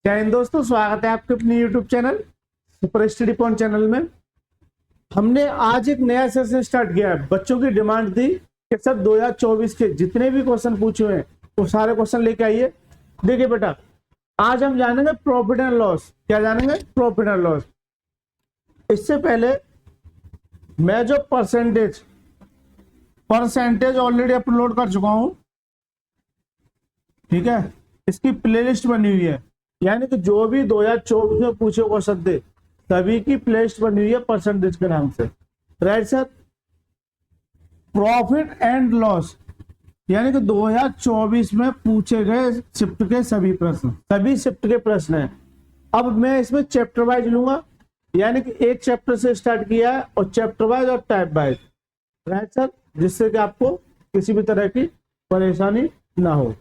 जय हिंद दोस्तों, स्वागत है आपके अपने YouTube channel super study point channel में। हमने आज एक नया सेशन स्टार्ट किया है। बच्चों की डिमांड थी कि सर 2024 के जितने भी क्वेश्चन पूछे हुए हैं वो सारे क्वेश्चन लेके आइए। देखिए बेटा, आज हम जानेंगे प्रॉफिट एंड लॉस। क्या जानेंगे? Profit and loss. इससे पहले मैं जो परसेंटेज ऑलरेडी अपलोड कर चुका हूं, ठीक है। इसकी प्लेलिस्ट बनी हुई है, यानी कि जो भी 2024 में पूछे क्वेश्चन थे सभी की प्लेलिस्ट बनी हुई है परसेंटेज के नाम से। Right sir. Profit and loss यानी कि 2024 में पूछे गए शिफ्ट के सभी शिफ्ट के प्रश्न हैं। अब मैं इसमें चैप्टर वाइज लूंगा, यानी कि एक चैप्टर से स्टार्ट किया है और चैप्टर वाइज और टाइप वाइज। राइट सर, जिससे कि आपको किसी भी तरह की परेशानी ना हो।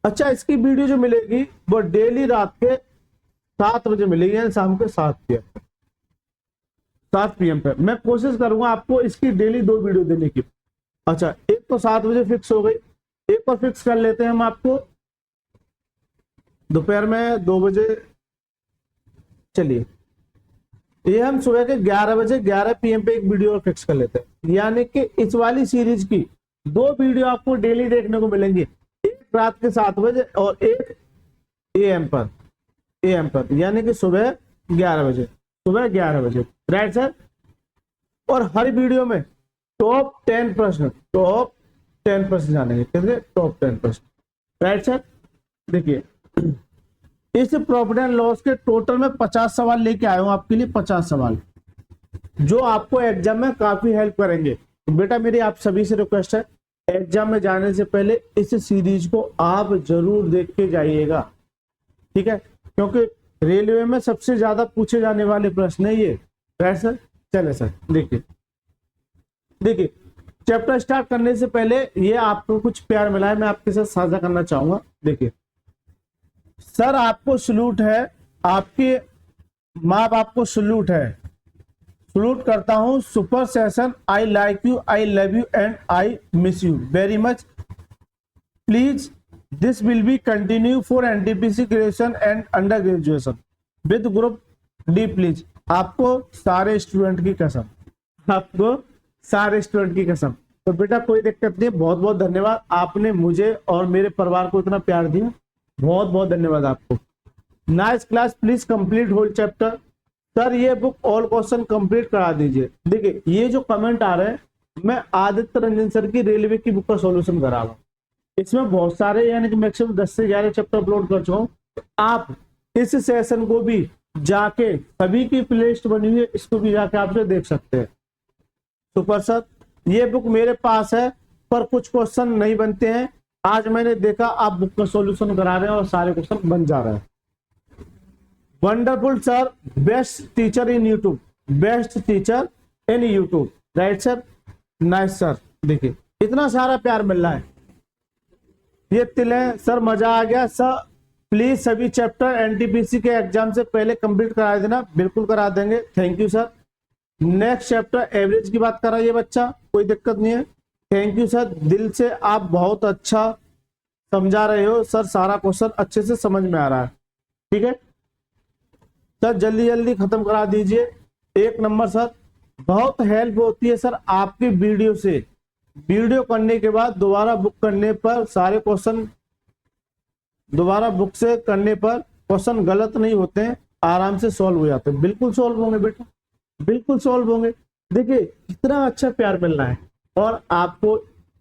अच्छा, इसकी वीडियो जो मिलेगी वो डेली रात के 7 बजे मिलेगी, यानी शाम के 7 PM पे। मैं कोशिश करूंगा आपको इसकी डेली 2 वीडियो देने की। अच्छा, एक तो 7 बजे फिक्स हो गई, एक और फिक्स कर लेते हैं हम आपको दोपहर में 2 बजे। चलिए, ये हम सुबह के 11 PM पे एक वीडियो और फिक्स कर लेते हैं, यानी कि इस वाली सीरीज की 2 वीडियो आपको डेली देखने को मिलेंगी, एक रात के 7 बजे और एक AM पर, यानी कि सुबह 11 बजे। Right sir. और हर वीडियो में टॉप 10 प्रश्न जानेंगे। कितने? टॉप 10 प्रश्न। Right sir. देखिए, इस प्रॉफिट एंड लॉस के टोटल में 50 सवाल लेके आया हूं आपके लिए। 50 सवाल जो आपको एग्जाम में काफी हेल्प करेंगे। बेटा, मेरी आप सभी से रिक्वेस्ट है, एग्जाम में जाने से पहले इस सीरीज को आप जरूर देख के जाइएगा, ठीक है, क्योंकि रेलवे में सबसे ज्यादा पूछे जाने वाले प्रश्न है ये। Right sir. चले सर, देखिए चैप्टर स्टार्ट करने से पहले ये आपको कुछ प्यार मिला है, मैं आपके साथ साझा करना चाहूंगा। देखिए सर, आपको सलूट है, आपके माँ बाप को सलूट है। सलूट करता हूं। Super session, I like you, I love you and I miss you very much. Please this will be continue for NTPC graduation and under graduation with group D please. आपको सारे student की कसम, तो बेटा कोई दिक्कत नहीं। बहुत बहुत धन्यवाद, आपने मुझे और मेरे परिवार को इतना प्यार दिया, बहुत बहुत धन्यवाद आपको। Nice class, please complete whole chapter. Sir ये बुक ऑल क्वेश्चन कंप्लीट करा दीजिए। देखिए, ये जो कमेंट आ रहे हैं, मैं आदित्य रंजन सर की रेलवे की बुक का सॉल्यूशन करा रहा हूं। इसमें बहुत सारे, यानी कि मैक्सिमम 10 से 11 चैप्टर अपलोड कर चुका हूं। आप इस सेशन को भी जाके, सभी की प्लेलिस्ट बनी हुई है, इसको भी जाके आप देख सकते हैं। सुपर सर, ये बुक मेरे पास है पर कुछ क्वेश्चन नहीं बनते हैं। आज मैंने देखा आप बुक का सॉल्यूशन करा रहे हैं और सारे क्वेश्चन बन जा रहे हैं। वंडरफुल सर, बेस्ट टीचर इन YouTube, right sir. Nice sir. देखिए इतना सारा प्यार मिल रहा है। ये तिले सर, मजा आ गया सर। प्लीज सभी चैप्टर NTPC के एग्जाम से पहले कंप्लीट करा देना। बिल्कुल करा देंगे, thank you sir. Next chapter average की बात कर रहा है ये बच्चा, कोई दिक्कत नहीं है। थैंक यू सर, दिल से आप बहुत अच्छा समझा रहे हो सर, सारा क्वेश्चन अच्छे से समझ में आ रहा है, ठीक है सर। जल्दी जल्दी खत्म करा दीजिए। 1 नंबर सर। बहुत हेल्प होती है सर आपकी वीडियो से। वीडियो करने के बाद दोबारा बुक करने पर सारे क्वेश्चन, दोबारा बुक से करने पर क्वेश्चन गलत नहीं होते हैं, आराम से सॉल्व हो जाते हैं। बिल्कुल सॉल्व होंगे बेटा, बिल्कुल सॉल्व होंगे। देखिए कितना अच्छा प्यार मिल रहा है और आपको,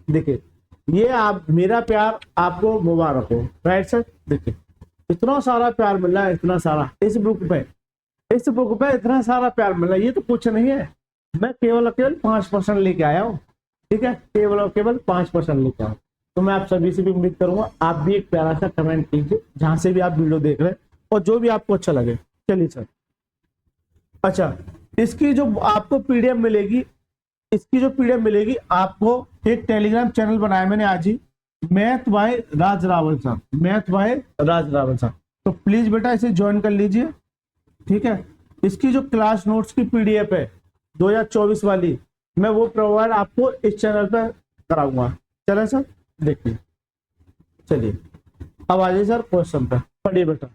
देखिए ये आप, मेरा प्यार आपको मुबारक हो। Right sir. देखिए इतना सारा प्यार मिल रहा है, इतना सारा इस बुक पे इतना सारा प्यार मिल रहा है। ये तो कुछ नहीं है, मैं केवल 5% लेके आया हूँ, ठीक है, केवल 5% लेके आया हूँ। तो मैं आप सभी से भी उम्मीद करूंगा आप भी एक प्यारा सा कमेंट कीजिए जहां से भी आप वीडियो देख रहे हैं और जो भी आपको अच्छा लगे। चलिए सर। अच्छा, इसकी जो आपको पीडीएफ मिलेगी, आपको एक टेलीग्राम चैनल बनाया मैंने आज ही, math by Raj Rawal sir. तो प्लीज बेटा इसे ज्वाइन कर लीजिए, ठीक है। इसकी जो क्लास नोट्स की पीडीएफ है 2024 वाली, मैं वो प्रोवाइड आपको इस चैनल पर कराऊंगा। चले सर, देखिए। चलिए अब आ जाइए सर क्वेश्चन पर, पढ़िए बेटा।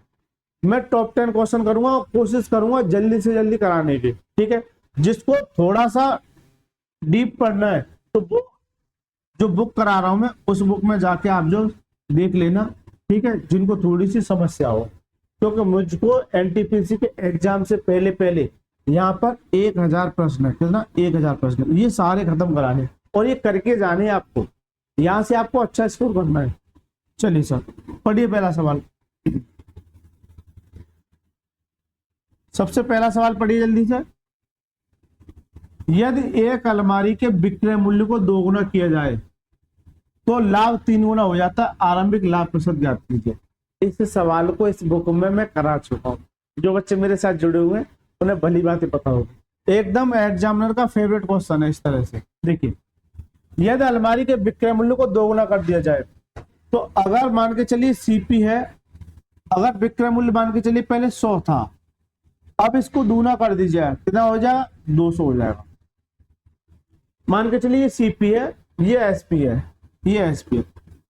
मैं टॉप 10 क्वेश्चन करूंगा और कोशिश करूंगा जल्दी से जल्दी कराने की, ठीक है। जिसको थोड़ा सा डीप पढ़ना है तो वो जो बुक करा रहा हूं मैं, उस बुक में जाके आप जो देख लेना, ठीक है, जिनको थोड़ी सी समस्या हो। क्योंकि मुझको एनटीपीसी के एग्जाम से पहले पहले यहाँ पर 1000 प्रश्न है, कितना 1000 प्रश्न, ये सारे खत्म कराने और ये करके जाने आपको, यहाँ से आपको अच्छा स्कोर करना है। चलिए सर, पढ़िए पहला सवाल। सबसे पहला सवाल पढ़िए जल्दी से। यदि एक अलमारी के विक्रय मूल्य को दोगुना किया जाए तो लाभ 3 गुना हो जाता है। आरंभिक लाभ प्रतिशत ज्ञात कीजिए। इस सवाल को इस बुक में मैं करा चुका हूँ। जो बच्चे मेरे साथ जुड़े हुए हैं उन्हें भली बात पता होगी। एकदम एग्जामिनर का फेवरेट क्वेश्चन है। इस तरह से देखिए, यदि अलमारी के विक्रय मूल्य को दोगुना कर दिया जाए तो अगर मान के चलिए सीपी है, अगर विक्रय मूल्य मान के चलिए पहले 100 था, अब इसको दूना कर दीजिए, कितना हो जाएगा 200 हो जाएगा। मान के चलिए ये सीपी है, ये एसपी है, ये एसपी है।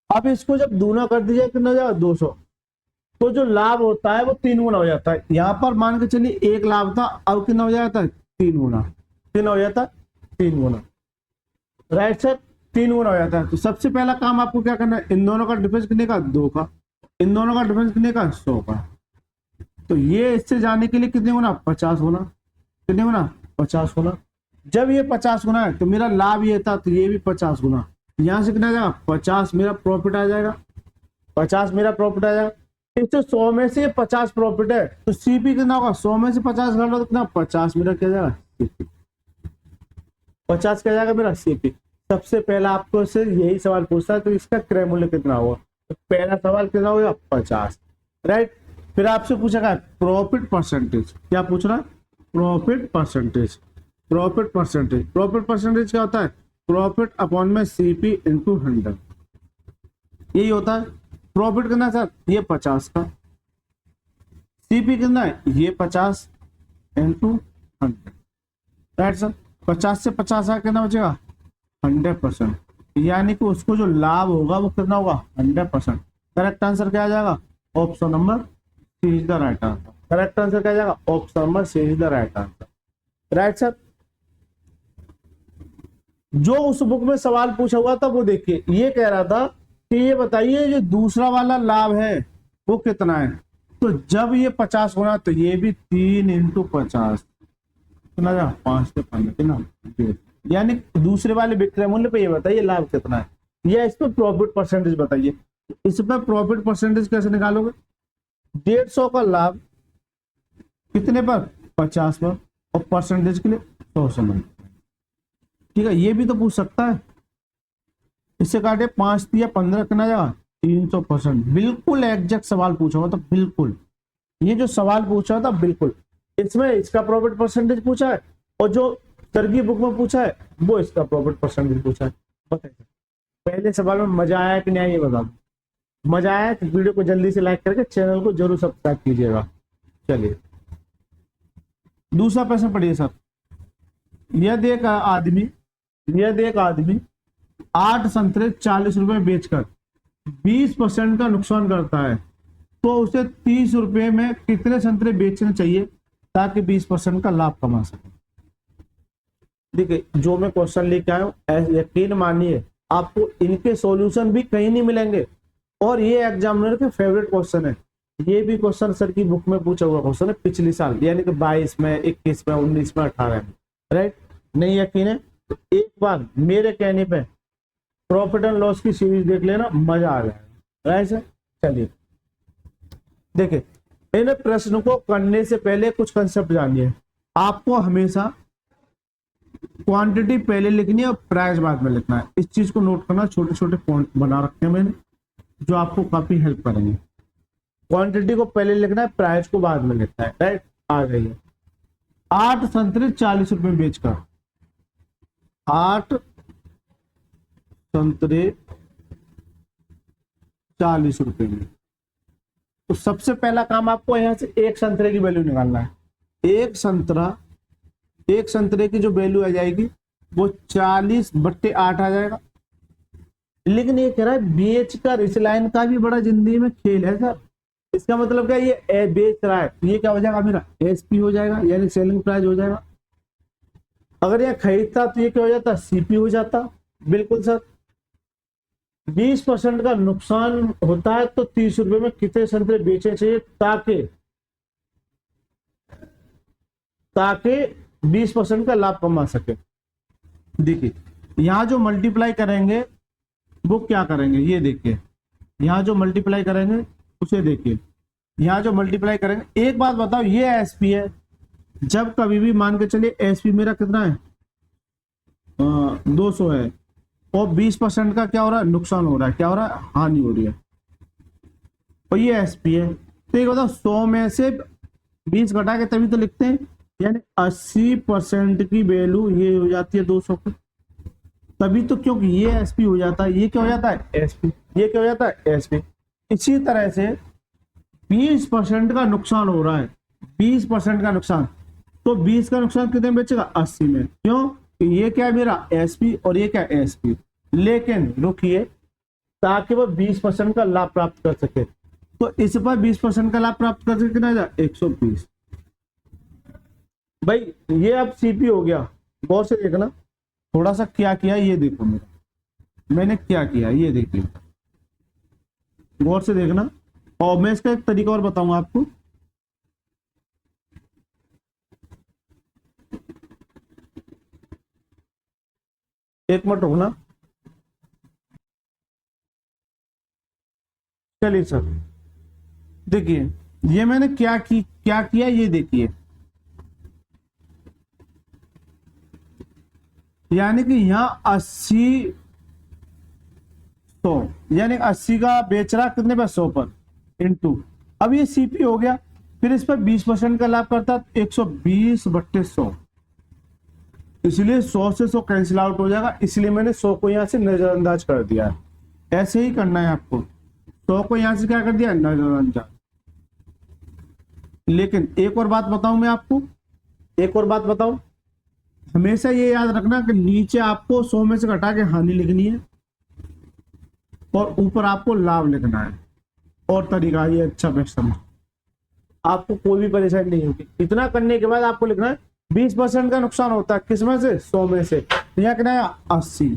अब इसको जब दूना कर दीजिए कितना हो जाएगा 200, तो जो लाभ होता है वो 3 गुना हो जाता है। यहाँ पर मान के चलिए 1 लाभ था, अब कितना हो जाता है 3 गुना, कितना हो जाता है 3 गुना, राइट सर, 3 गुना हो जाता है। तो सबसे पहला काम आपको क्या करना है, इन दोनों का डिफरेंस कितने का 2 का, इन दोनों का डिफरेंस कितने का 100 का। तो ये इससे जाने के लिए कितने गुना 50 गुना, कितने गुना 50 गुना। जब ये 50 गुना है तो मेरा लाभ ये था, तो ये भी 50 गुना, यहां से कितना आ जाएगा 50 मेरा प्रॉफिट आ जाएगा, 50 मेरा प्रॉफिट आ जाएगा। इससे 100 में से 50 प्रॉफिट है तो सीपी कितना होगा, 100 में से 50 घटा तो कितना 50 मेरा क्या जाएगा सीपी, 50 क्या जाएगा मेरा सीपी। सबसे पहला आपको से यही सवाल पूछता है तो इसका क्रय मूल्य कितना होगा, तो पहला सवाल कितना होगा 50, राइट। फिर आपसे पूछेगा प्रॉफिट परसेंटेज, क्या पूछ रहा है profit percentage, profit percentage, profit percentage क्या होता है प्रॉफिट अपॉन में सीपी इंटू 100, यही होता है। प्रॉफिट कितना सर ये 50 का, सीपी कितना है ये 50 इंटू 100, राइट सर। 50 से 50 आ कितना बचेगा 100%, यानी कि उसको जो लाभ होगा वो कितना होगा 100%। करेक्ट आंसर क्या आ जाएगा option number C is the right answer. Correct answer क्या आ जाएगा option number C is the right answer, right sir. जो उस बुक में सवाल पूछा हुआ था वो देखिए, ये कह रहा था कि ये बताइए जो दूसरा वाला लाभ है वो कितना है। तो जब ये 50 होना तो ये भी 3 इंटू 50 कितना जाएगा 5 से 15 कितना, यानी दूसरे वाले विक्रय मूल्य पे ये बताइए लाभ कितना है, या इस पर प्रॉफिट परसेंटेज बताइए। इस पर प्रॉफिट परसेंटेज कैसे निकालोगे, 150 का लाभ कितने पर 50 पर, और परसेंटेज के लिए 100 से मिल, ठीक है। ये भी तो पूछ सकता है, इससे काटे 5 या 15 कितना जाएगा 300%। बिल्कुल एग्जैक्ट सवाल पूछा हुआ था, बिल्कुल ये जो सवाल पूछा था बिल्कुल इसमें इसका प्रॉफिट परसेंटेज पूछा है, और जो सर की बुक में पूछा है वो इसका प्रॉफिट परसेंटेज पूछा है। बताइए पहले सवाल में मजा आया कि नहीं, ये बता दो। मजा आया तो वीडियो को जल्दी से लाइक करके चैनल को जरूर सब्सक्राइब कीजिएगा। चलिए दूसरा प्रश्न पढ़िए सर। यदि एक आदमी 8 संतरे 40 रुपए बेचकर 20% का नुकसान करता है तो उसे 30 रुपए में कितने संतरे बेचने चाहिए ताकि 20% का लाभ कमा सके। देखिए जो मैं क्वेश्चन लेके आया हूं, यकीन मानिए आपको इनके सॉल्यूशन भी कहीं नहीं मिलेंगे, और ये एग्जामिनर के फेवरेट क्वेश्चन है। ये भी क्वेश्चन सर की बुक में पूछा हुआ क्वेश्चन है पिछले साल, यानी कि 22 में 21 में 19 में 18 में, राइट। नहीं यकीन है तो एक बार मेरे कहने पे प्रॉफिट एंड लॉस की सीरीज देख लेना, मजा आ जाएगा, राइट सर। चलिए देखिए, इन प्रश्न को करने से पहले कुछ कंसेप्ट जानिए। आपको हमेशा क्वांटिटी पहले लिखनी है और प्राइस बाद में लिखना है। इस चीज को नोट करना, छोटे छोटे पॉइंट बना रखे हैं मैंने जो आपको काफी हेल्प करेंगे। क्वांटिटी को पहले लिखना है, प्राइस को बाद में लिखना है, राइट। आ गई है 8 संतरे 40 रुपए बेचकर, 8 संतरे 40 रुपए में। तो सबसे पहला काम आपको यहां से एक संतरे की वैल्यू निकालना है। एक संतरे की जो वैल्यू आ जाएगी वो 40/8 आ जाएगा। लेकिन ये कह रहा है बीएच का इस लाइन का भी बड़ा जिंदगी में खेल है सर। इसका मतलब क्या, ये बेच रहा है तो ये क्या हो जाएगा मेरा एसपी हो जाएगा, यानी सेलिंग प्राइस हो जाएगा। अगर ये खरीदता तो ये क्या हो जाता, सीपी हो जाता। बिल्कुल सर। 20% का नुकसान होता है तो 30 रुपए में कितने संतरे बेचने चाहिए ताकि ताकि 20% का लाभ कमा सके। देखिए यहां जो मल्टीप्लाई करेंगे वो क्या करेंगे, ये देखिए यहां जो मल्टीप्लाई करेंगे उसे देखिए, यहां जो मल्टीप्लाई करेंगे। एक बात बताओ, ये एसपी है, जब कभी भी मान के चलिए एसपी मेरा कितना है 200 है, और 20% का क्या हो रहा है, नुकसान हो रहा है, क्या हो रहा है, हानि हो रही है, और ये एसपी है। तो ये बताओ 100 में से 20 घटा के तभी तो लिखते हैं, यानी 80% की वैल्यू ये हो जाती है 200 की, तभी तो, क्योंकि ये एसपी हो जाता है, ये क्या हो जाता है एसपी, ये क्या हो जाता है एसपी। इसी तरह से 20% का नुकसान हो रहा है, 20% का नुकसान, तो 20 का नुकसान कितने में बेचेगा, 80 में। क्यों, ये क्या है मेरा एसपी और ये क्या एसपी। लेकिन रुकिए, ताकि वो 20% का लाभ प्राप्त कर सके, तो इस पर 20% का लाभ प्राप्त कर सके कितना, 120। भाई ये अब सीपी हो गया, गौर से देखना थोड़ा सा क्या किया, ये देखो मैंने क्या किया, ये देखिए गौर से देखना। और मैं इसका एक तरीका और बताऊंगा आपको। एक मिनट रुकना। चलिए सर, देखिए ये मैंने क्या किया, ये देखिए, यानी कि यहाँ 80 100, यानी 80 का बेच रहा कितने पर, 100 पर, इनटू, अब ये सीपी हो गया, फिर इस पर 20% का लाभ करता है 120/100, इसलिए 100 से 100 कैंसिल आउट हो जाएगा, इसलिए मैंने 100 को यहां से नजरअंदाज कर दिया है। ऐसे ही करना है आपको, 100 को यहां से क्या कर दिया, नजरअंदाज। लेकिन एक और बात बताऊं मैं आपको, एक और बात बताऊं, हमेशा ये याद रखना कि नीचे आपको 100 में से घटा के हानि लिखनी है और ऊपर आपको लाभ लिखना है। और तरीका ये अच्छा बेस्ट समझ, आपको कोई भी परेशानी नहीं होगी। इतना करने के बाद आपको लिखना है 20% का नुकसान होता है किसमें से, 100 में से, तो यहाँ कितना है 80।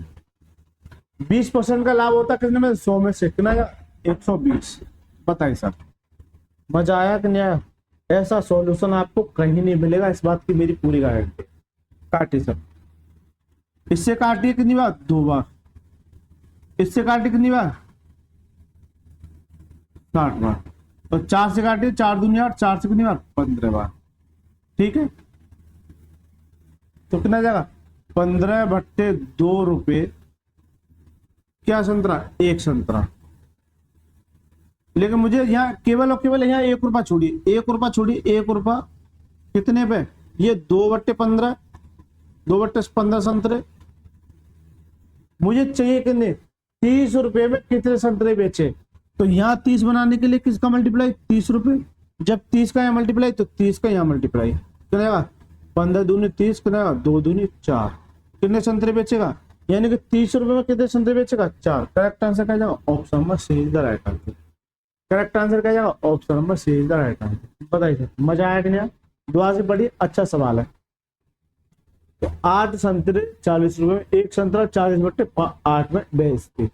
20% का लाभ होता है कितने में, 100 में से, कितना है 120। बताइए सर, मजा आया कि नहीं आया। ऐसा सॉल्यूशन आपको कहीं नहीं मिलेगा, इस बात की मेरी पूरी गारंटी। काटिए सर, इससे काटिए कितनी बार, 2 बार, इससे काटिए कितनी बार, 60 बार, तो 4 से काटिए, 4 दूनी 8, 4 से कितनी बार, 15 बार। ठीक है, तो कितना जाएगा, 15/2 रुपए, क्या संतरा, 1 संतरा। लेकिन मुझे यहाँ केवल और केवल यहाँ 1 रुपया छोड़िए, 1 रुपया छोड़िए, 1 रुपया कितने पे, ये 2/15, 2/15 संतरे। मुझे चाहिए कितने, 30 रुपए में कितने संतरे बेचे, तो यहाँ 30 बनाने के लिए किसका मल्टीप्लाई, 30 रुपए, जब 30 का यहाँ मल्टीप्लाई तो 30 का यहाँ मल्टीप्लाई, कितना 15 दूनी 30, कितना 2 दूनी 4, कितने संतरे बेचेगा, यानी कि 30 रुपए में कितने संतरे बेचेगा, 4। करेक्ट आंसर क्या जाएगा, option number C is the right answer. Correct answer क्या जाएगा, option number C is the right answer. बताइए मजा आया कि नहीं, दुआ से पढ़िए, अच्छा सवाल है। तो 8 संतरे 40 रुपए में, 1 संतरा 40/8 में बेचते।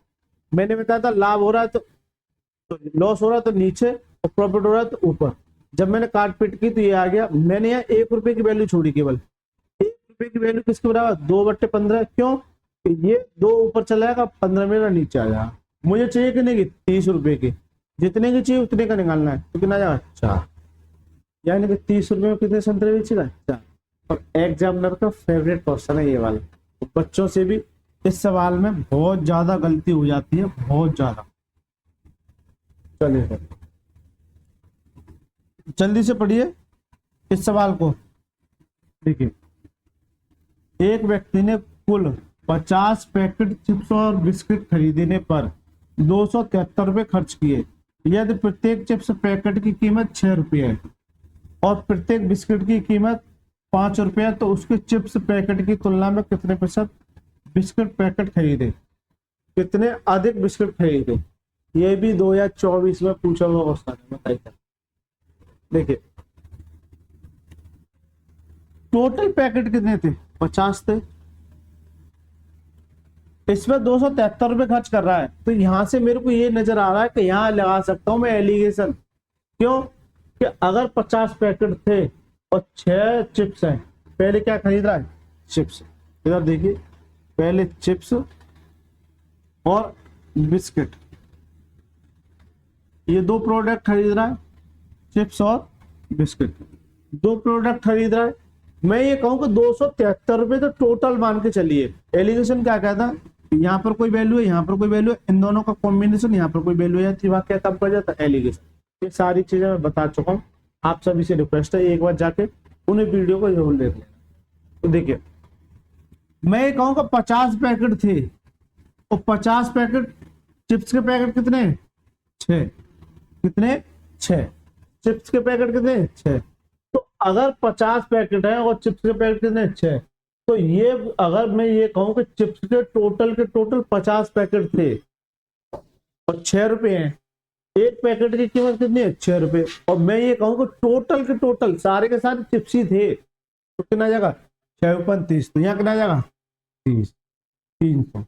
मैंने बताया था लाभ हो रहा है तो लॉस हो रहा है तो नीचे, और प्रॉफिट हो रहा है तो ऊपर। जब मैंने काट पीट की तो ये आ गया, मैंने यहाँ 1 रुपए की वैल्यू छोड़ी, केवल 1 रुपए की वैल्यू किसके बराबर, 2/15। क्यों, ये 2 ऊपर चला जाएगा, 15 मेरा नीचे आ जाएगा। मुझे चाहिए कि नहीं, 30 रुपए की, जितने की चाहिए उतने का निकालना है, तो कितना जाएगा, 4, यानी कि 30 रुपए में कितने संतरे बेचेगा, 4। और एग्जामिनर का फेवरेट क्वेश्चन है ये वाला, तो बच्चों से भी इस सवाल में बहुत ज्यादा गलती हो जाती है, बहुत ज्यादा। चलिए जल्दी से पढ़िए इस सवाल को। देखिए, एक व्यक्ति ने कुल 50 पैकेट चिप्स और बिस्किट खरीदने पर 273 रुपए खर्च किए। यदि प्रत्येक चिप्स पैकेट की कीमत 6 रुपये है और प्रत्येक बिस्किट की कीमत 5 रुपये है, तो उसके चिप्स पैकेट की तुलना में कितने प्रतिशत बिस्किट पैकेट खरीदे, कितने अधिक बिस्किट खरीदे। ये भी 2024 में पूछा हुआ क्वेश्चन है, बताइए। देखिए टोटल पैकेट कितने थे, 50 थे, इसमें 273 रुपए खर्च कर रहा है, तो यहां से मेरे को ये नजर आ रहा है कि यहां लगा सकता हूं मैं एलिगेशन। क्यों कि अगर 50 पैकेट थे और 6 चिप्स हैं, पहले क्या खरीद रहा है, चिप्स। इधर देखिए पहले चिप्स और बिस्किट, ये दो प्रोडक्ट खरीद रहा है, चिप्स और बिस्किट, दो प्रोडक्ट खरीद रहा है। मैं ये कहूं कि 273 रुपए तो टोटल मान के चलिए। एलिगेशन क्या कहता है, यहाँ पर कोई वैल्यू है, यहाँ पर कोई वैल्यू है, इन दोनों का कॉम्बिनेशन, यहाँ पर कोई वैल्यू है, वहां क्या काम कर जाता है, एलिगेशन। ये सारी चीजें मैं बता चुका हूँ, आप सभी से रिक्वेस्ट है एक बार जाके उन्हें वीडियो को जरूर देख लेना। तो देखिए मैं ये कहूँगा 50 पैकेट थे और 50 पैकेट चिप्स के पैकेट कितने, 6, कितने 6, चिप्स के पैकेट कितने 6। तो अगर 50 पैकेट है और चिप्स के पैकेट कितने 6, तो ये अगर मैं ये कहूं कि चिप्स के टोटल 50 पैकेट थे और 6 रुपए हैं, एक पैकेट की कीमत कितनी है, 6 रुपए, और मैं ये कहूं कि टोटल के टोटल सारे के सारे चिप्स ही थे, तो कितना जाएगा 6 × 30, तो यहाँ कितना जाएगा 30, 300,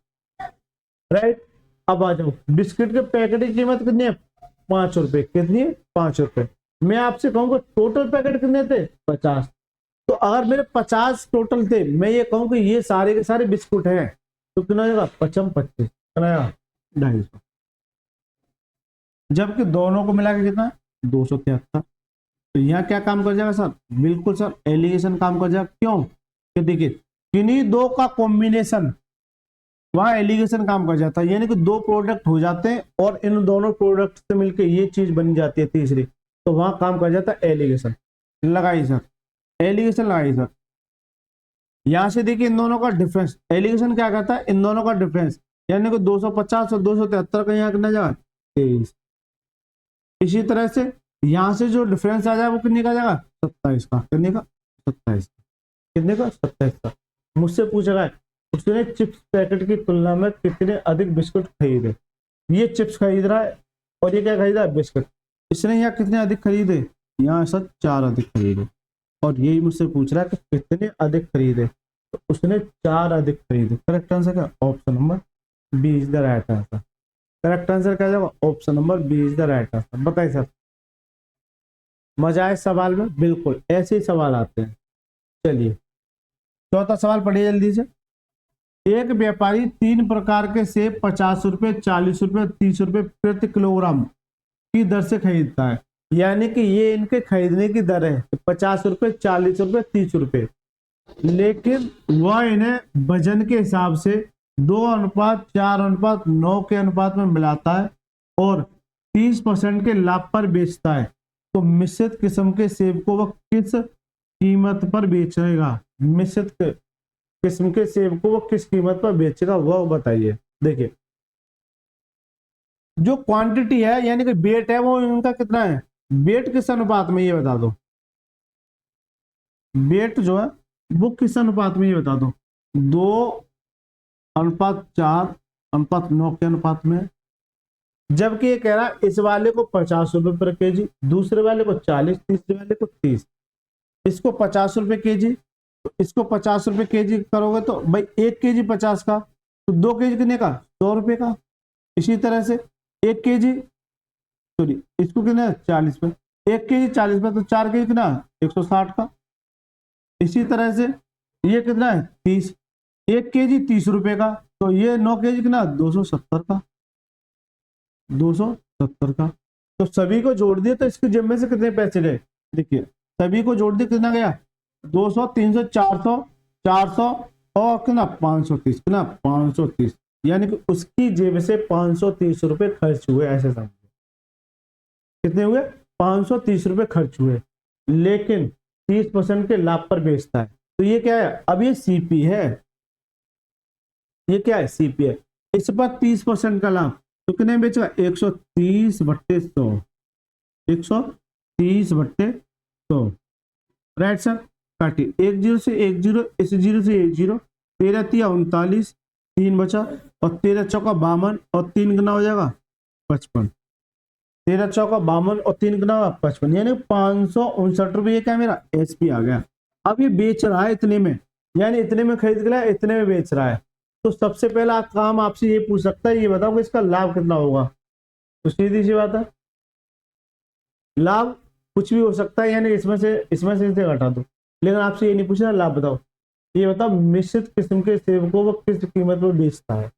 राइट। अब आ जाओ बिस्किट के पैकेट की कीमत कितनी है, 5 रुपए, कितनी है 5 रुपए। मैं आपसे कहूंगा टोटल पैकेट कितने थे, 50, तो अगर मेरे 50 टोटल थे, मैं ये कहूं कि ये सारे के सारे बिस्कुट हैं, तो कितना जाएगा 55, 25, कितना जाएगा 250, जबकि दोनों को मिला के कितना 273। तो यहाँ क्या काम कर जाएगा सर, बिल्कुल सर एलिगेशन काम कर जाएगा। क्यों कि देखिए किन्हीं दो का कॉम्बिनेशन, वहां एलिगेशन काम कर जाता है, यानी कि दो प्रोडक्ट हो जाते हैं और इन दोनों प्रोडक्ट से मिलकर ये चीज बन जाती है तीसरी, तो वहां काम कर जाता है एलिगेशन। लगाइए सर, एलिगेशन लगाइए सर। यहां से देखिए इन दोनों का डिफरेंस, एलिगेशन क्या कहता है, इन दोनों का डिफरेंस, यानी कि 250 और 273 का यहाँ कितना जाएगा 23। इसी तरह से यहां से जो डिफरेंस आ जाए वो कितने का जाएगा 27 का, कितने का 27, कितने का 27 का। मुझसे पूछा गया उसने चिप्स पैकेट की तुलना में कितने अधिक बिस्कुट खरीदे, ये चिप्स खरीद रहा है और ये क्या खरीदा है, बिस्कुट। इसने यहाँ कितने अधिक खरीदे, यहाँ सर 4 अधिक खरीदे, और यही मुझसे पूछ रहा है कि कितने अधिक खरीदे, तो उसने 4 अधिक खरीदे। करेक्ट आंसर क्या, option number B is the right answer. Correct answer क्या जाएगा, option number B is the right answer. बताइए सर, मजा आए सवाल में, बिल्कुल ऐसे ही सवाल आते हैं। चलिए चौथा सवाल पढ़िए जल्दी से। एक व्यापारी 3 प्रकार के सेब 50 रुपए, 40 रुपए, 30 रुपए प्रति किलोग्राम की दर से खरीदता है, यानी कि ये इनके खरीदने की दर है 50 रुपए, 40 रुपए, 30 रुपए, लेकिन वह इन्हें वजन के हिसाब से 2:4:9 के अनुपात में मिलाता है और 30% के लाभ पर बेचता है, तो मिश्रित किस्म के सेब को वह किस कीमत पर बेचेगा, मिश्रित किस्म के सेब को वो किस कीमत पर बेचेगा वो बताइए। देखिए जो क्वांटिटी है यानी कि वेट है वो इनका कितना है, वेट किस अनुपात में ये बता दो, वेट जो है वो किस अनुपात में ये बता दो, 2:4:9 के अनुपात में। जबकि ये कह रहा है इस वाले को 50 रुपए पर केजी, दूसरे वाले को 40, तीसरे वाले को 30, इसको 50 रुपए केजी, तो इसको 50 रुपए केजी करोगे तो भाई 1 केजी 50 का, तो 2 केजी कितने का 100 रुपए का। इसी तरह से 1 केजी सॉरी इसको कितना 40 पे, 1 केजी 40 पे, तो 4 केजी कितना 160 का। इसी तरह से ये कितना है 30, 1 केजी 30 रुपए का, तो ये 9 केजी कितना 270 का, 270 का। तो सभी को जोड़ दिए तो इसके जिम्मे से कितने पैसे गए, देखिए सभी को जोड़ दिए कितना गया 200, 300, 400, 400 और कितना 530, कितना 530, यानी कि उसकी जेब से 530 रुपए खर्च हुए, ऐसे समझो कितने हुए 530 रुपए खर्च हुए, लेकिन 30% के लाभ पर बेचता है। तो ये क्या है, अब ये सीपी है, ये क्या है सीपी है, इस पर 30% का लाभ, तो कितने बेचेगा 130/100, 130/100, राइट सर। काटिए 1 0 से 1 0, इस 0 से 1 0, 13 × 3 = 39, 3 बचा और 13 × 4 = 52 और 3 कितना हो जाएगा 55, 13 चौका 52 और 3 गुना 55, यानी 559 रुपये क्या मेरा एसपी आ गया। अब ये बेच रहा है इतने में, यानी इतने में खरीद के लाया, इतने में बेच रहा है। तो सबसे पहला काम आपसे ये पूछ सकता है, ये बताओ कि इसका लाभ कितना होगा। तो सीधी सी बात है, लाभ कुछ भी हो सकता है, यानी इसमें से इसे घटा दो, लेकिन आपसे ये नहीं पूछना लाभ बताओ। ये बताओ मिश्रित किस्म के सेब को वो किस कीमत पर बेचता है।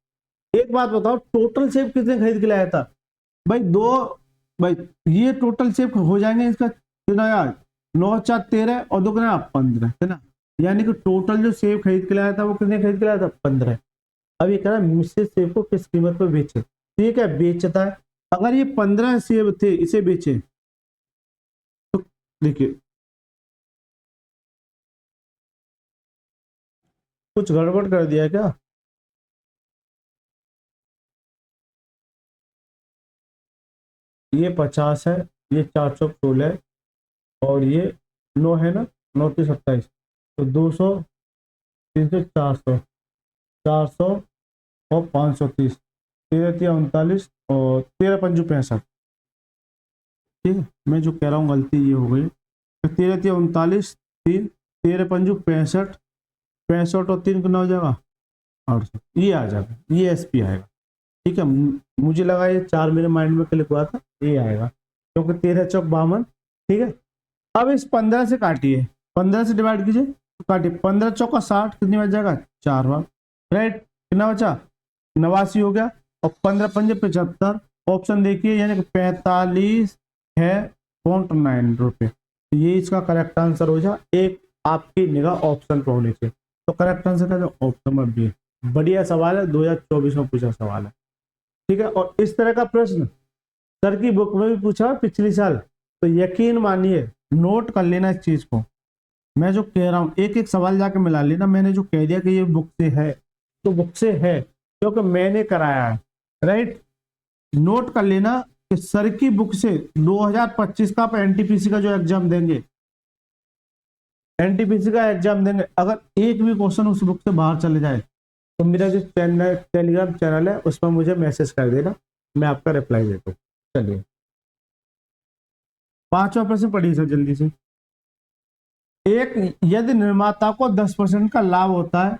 एक बात बताओ, टोटल सेब कितने खरीद के लाया था भाई? भाई ये टोटल सेब हो जाएंगे इसका कितना यार, 9 4 13 और 2 कितना 15 है ना, यानी कि टोटल जो सेब खरीद के लाया था वो कितने खरीद के लाया था 15। अब ये कह रहा है मिश्रित सेब को किस कीमत पर बेचे। ठीक है, बेचता है। अगर ये 15 सेब थे, इसे बेचे तो देखिए कुछ गड़बड़ कर दिया क्या? ये 50 है, ये 416 और ये 9 है ना, 9 3 27, तो 200 300 400 400 और 530, 13 3 39 और 13 5 65। ठीक है, मैं जो कह रहा हूँ गलती ये हो गई। तो 13 3 39 3 13 5 65, 65 और 3 कितना हो जाएगा 800, ये आ जाएगा, ये एसपी आएगा। ठीक है, मुझे लगा ये 4 मेरे माइंड में क्लिक हुआ था, ये आएगा क्योंकि 13 चौक 52। ठीक है, अब इस 15 से काटिए, 15 से डिवाइड कीजिए तो काटिए, 15 चौका 60, कितनी बच जाएगा 4 बार, राइट। कितना बचा 89 हो गया, और 15 पंजे 75, ऑप्शन देखिए, यानी कि 45.9 रुपये। ये इसका करेक्ट आंसर हो जा। एक आपकी निगाह ऑप्शन पर होनी चाहिए, तो करेक्ट आंसर का जो ऑप्शन नंबर बी। बढ़िया सवाल है, 2024 में पूछा सवाल है। ठीक है, और इस तरह का प्रश्न सर की बुक में भी पूछा पिछले साल, तो यकीन मानिए नोट कर लेना इस चीज को। मैं जो कह रहा हूँ एक एक सवाल जाके मिला लेना। मैंने जो कह दिया कि ये बुक से है, तो बुक से है क्योंकि मैंने कराया है, राइट। नोट कर लेना कि सर की बुक से 2025 का आप एनटीपीसी का जो एग्जाम देंगे, एनटीपीसी का एग्जाम देंगे, अगर एक भी क्वेश्चन उस बुक से बाहर चले जाए तो मेरा जो चैनल टेलीग्राम चैनल है उस पर मुझे मैसेज कर देना, मैं आपका रिप्लाई देता हूँ। चलिए 5वां प्रश्न पढ़िए सर जल्दी से। एक, यदि निर्माता को 10% का लाभ होता है,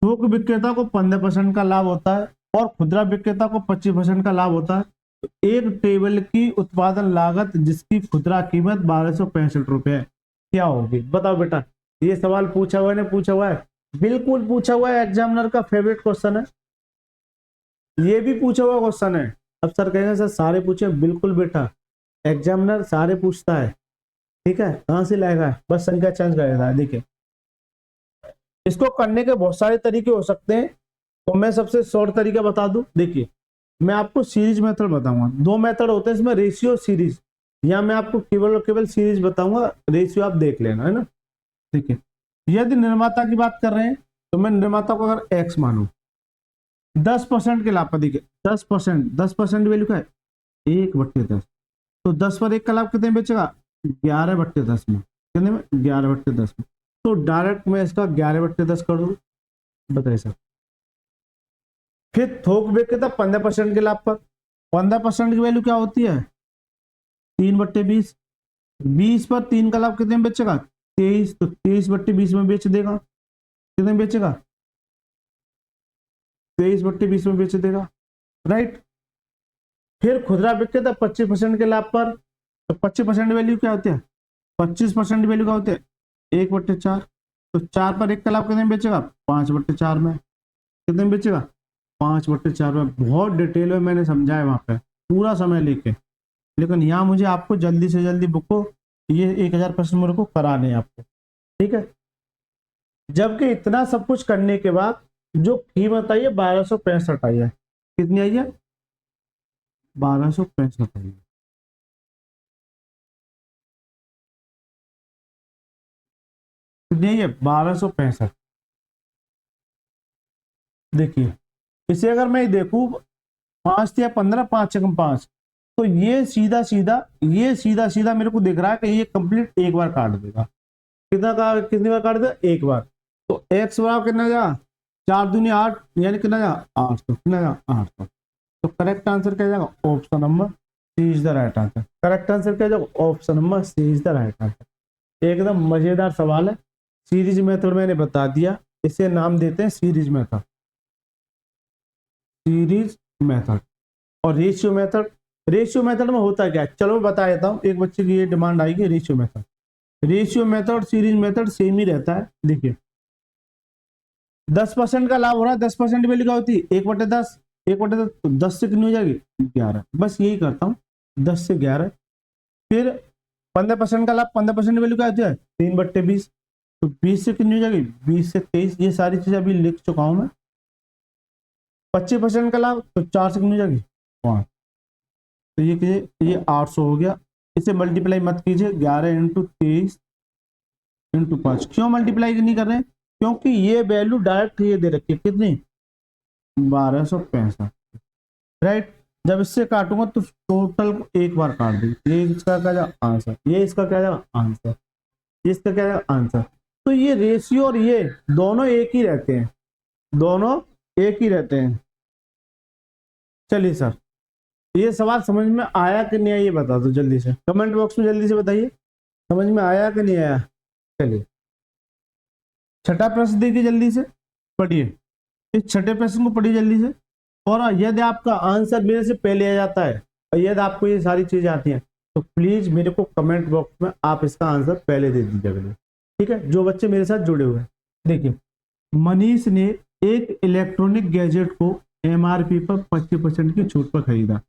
थोक विक्रेता को 15% का लाभ होता है और खुदरा विक्रेता को 25% का लाभ होता है, तो एक टेबल की उत्पादन लागत जिसकी खुदरा कीमत 1265 रुपए है, क्या होगी? बताओ बेटा। ये सवाल पूछा हुआ है, पूछा हुआ है, बिल्कुल पूछा हुआ है, एग्जामिनर का फेवरेट क्वेश्चन है। ये भी पूछा हुआ क्वेश्चन है। अब सर कहेंगे सर सारे पूछे, बिल्कुल बेटा, एग्जामिनर सारे पूछता है। ठीक है, कहां से लाएगा, बस संख्या चेंज करेगा। देखिए इसको करने के बहुत सारे तरीके हो सकते हैं, तो मैं सबसे शॉर्ट तरीका बता दूं। देखिए मैं आपको सीरीज मेथड बताऊंगा, 2 मेथड होते हैं इसमें, रेशियो सीरीज, या मैं आपको केवल और केवल सीरीज बताऊंगा, रेशियो आप देख लेना, है ना। देखिए यदि निर्माता की बात कर रहे हैं तो मैं निर्माता को अगर एक्स मानू, 10% के लाभ पर, देखिए 10% वैल्यू क्या है 1/10, तो 10 पर 1 का लाभ कितने बेचेगा 11/10 में, कितने में 11/10 में, तो डायरेक्ट मैं इसका 11/10 कर दूं। बताइए सर। फिर थोक विक्रेता 15% के लाभ पर, 15% की वैल्यू क्या होती है 3/20, 20 पर 3 का लाभ कितने में बेचेगा 23, तो 23/20 में बेच देगा, कितने में बेचेगा 23/20 में बेच देगा, राइट। फिर खुदरा विक्रेता 25% के लाभ पर, तो 25% वैल्यू क्या होती है 25% वैल्यू क्या होती है 1/4, तो 4 पर 1 का लाभ कितने में बेचेगा 5/4 में, कितने में बेचेगा 5/4 में। बहुत डिटेल में मैंने समझाया वहां पे पूरा समय लेके, लेकिन यहाँ मुझे आपको जल्दी से जल्दी बुक को ये 1000 प्रश्न मेरे को कराने हैं आपको। ठीक है, जबकि इतना सब कुछ करने के बाद जो कीमत आई है 1265 आई है, कितनी आई है 1265 आई है। कितनी आई है 1265। देखिए इसे अगर मैं देखूं 5 या 15, 5 एकम 5, तो ये सीधा सीधा मेरे को दिख रहा है कि ये कंप्लीट एक बार काट देगा। कितनी बार काट देगा एक बार, तो एक्स बराबर कितना जाएगा 4 दूनी 8, यानी कितना जाएगा 800, कितना जाएगा 800, तो करेक्ट आंसर क्या जाएगा? Option number C is the right answer. Correct answer क्या जाएगा? Option number C is the right answer. एकदम मजेदार सवाल है। सीरीज मेथड मैंने बता दिया, इसे नाम देते हैं सीरीज मेथड। सीरीज मेथड और रेशियो मेथड। रेशियो मेथड में होता क्या है, चलो मैं बता देता हूँ। एक बच्चे की ये डिमांड आएगी, ratio method. Ratio method series method same ही रहता है। देखिए 10% का लाभ हो रहा है, 10% वैल्यू क्या होती है? 1/10। 1/10 तो 10 से कितनी हो जाएगी? 11। बस यही करता हूँ, 10 से 11। फिर 15% का लाभ, 15% वैल्यू क्या होती है? 3/20। तो 20 से कितनी हो जाएगी? 20 से 23। ये सारी चीजें अभी लिख चुका हूं मैं। 25% का लाभ, तो 4 से कितनी हो जाएगी? 5। तो ये कीजिए, ये 800 हो गया। इसे मल्टीप्लाई मत कीजिए, 11 × 23 × 5। क्यों मल्टीप्लाई नहीं कर रहे हैं? क्योंकि ये वैल्यू डायरेक्ट ये दे रखी है, कितनी? 1265। राइट। जब इससे काटूंगा तो टोटल को एक बार काट दूंगा। ये इसका क्या जाएगा? आंसर। ये इसका क्या जाएगा? आंसर। ये इसका क्या जाएगा? आंसर। तो ये रेशियो और ये दोनों एक ही रहते हैं, दोनों एक ही रहते हैं। चलिए सर, ये सवाल समझ में आया कि नहीं आया ये बता दो जल्दी से, कमेंट बॉक्स में जल्दी से बताइए, समझ में आया कि नहीं आया। चलिए छठा प्रश्न देखिए, जल्दी से पढ़िए। इस छठे प्रश्न को पढ़िए जल्दी से। और यदि आपका आंसर मेरे से पहले आ जाता है और यदि आपको ये सारी चीजें आती हैं तो प्लीज मेरे को कमेंट बॉक्स में आप इसका आंसर पहले दे दीजिएगा, ठीक है, जो बच्चे मेरे साथ जुड़े हुए हैं। देखिए मनीष ने एक इलेक्ट्रॉनिक गैजेट को एमआरपी पर 25% की छूट पर खरीदा।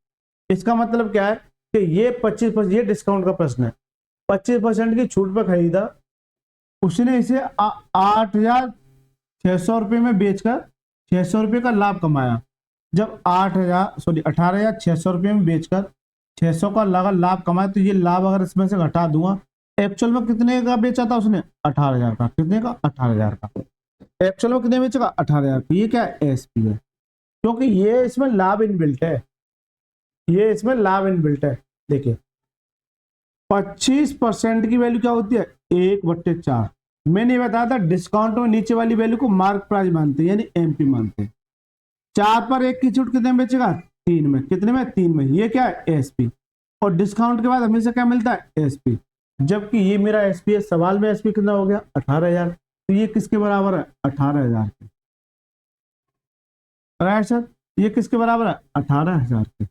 इसका मतलब क्या है कि ये 25%, ये डिस्काउंट का प्रश्न है। 25% की छूट पर खरीदा, उसने इसे 8,600 रुपये में बेचकर 600 रुपये का लाभ कमाया। जब 18,600 रुपये में बेचकर 600 का लाभ कमाया, तो ये लाभ अगर इसमें से घटा दूंगा, एक्चुअल में कितने का बेचा था उसने? 18,000 का। कितने का? 18,000 का। एक्चुअल में कितने बेचेगा? 18,000 का। ये क्या है? एसपी है, क्योंकि ये इसमें लाभ इनबिल्ट है, ये इसमें लाभ इनबिल्ट है। देखिए 25% की वैल्यू क्या होती है? 1/4। मैंने बताया था डिस्काउंट में नीचे वाली वैल्यू को मार्क प्राइस मानते हैं, यानी एमपी मानते हैं। 4 पर 1 की छूट कितने में बेचेगा? 3 में। कितने में? 3 में। ये क्या है? एसपी। और डिस्काउंट के बाद हमेशा क्या मिलता है? एसपी। जबकि ये मेरा एसपी है, सवाल में एसपी कितना हो गया? 18,000। तो ये किसके बराबर है? 18,000 के। राइट सर, ये किसके बराबर है? 18,000 के।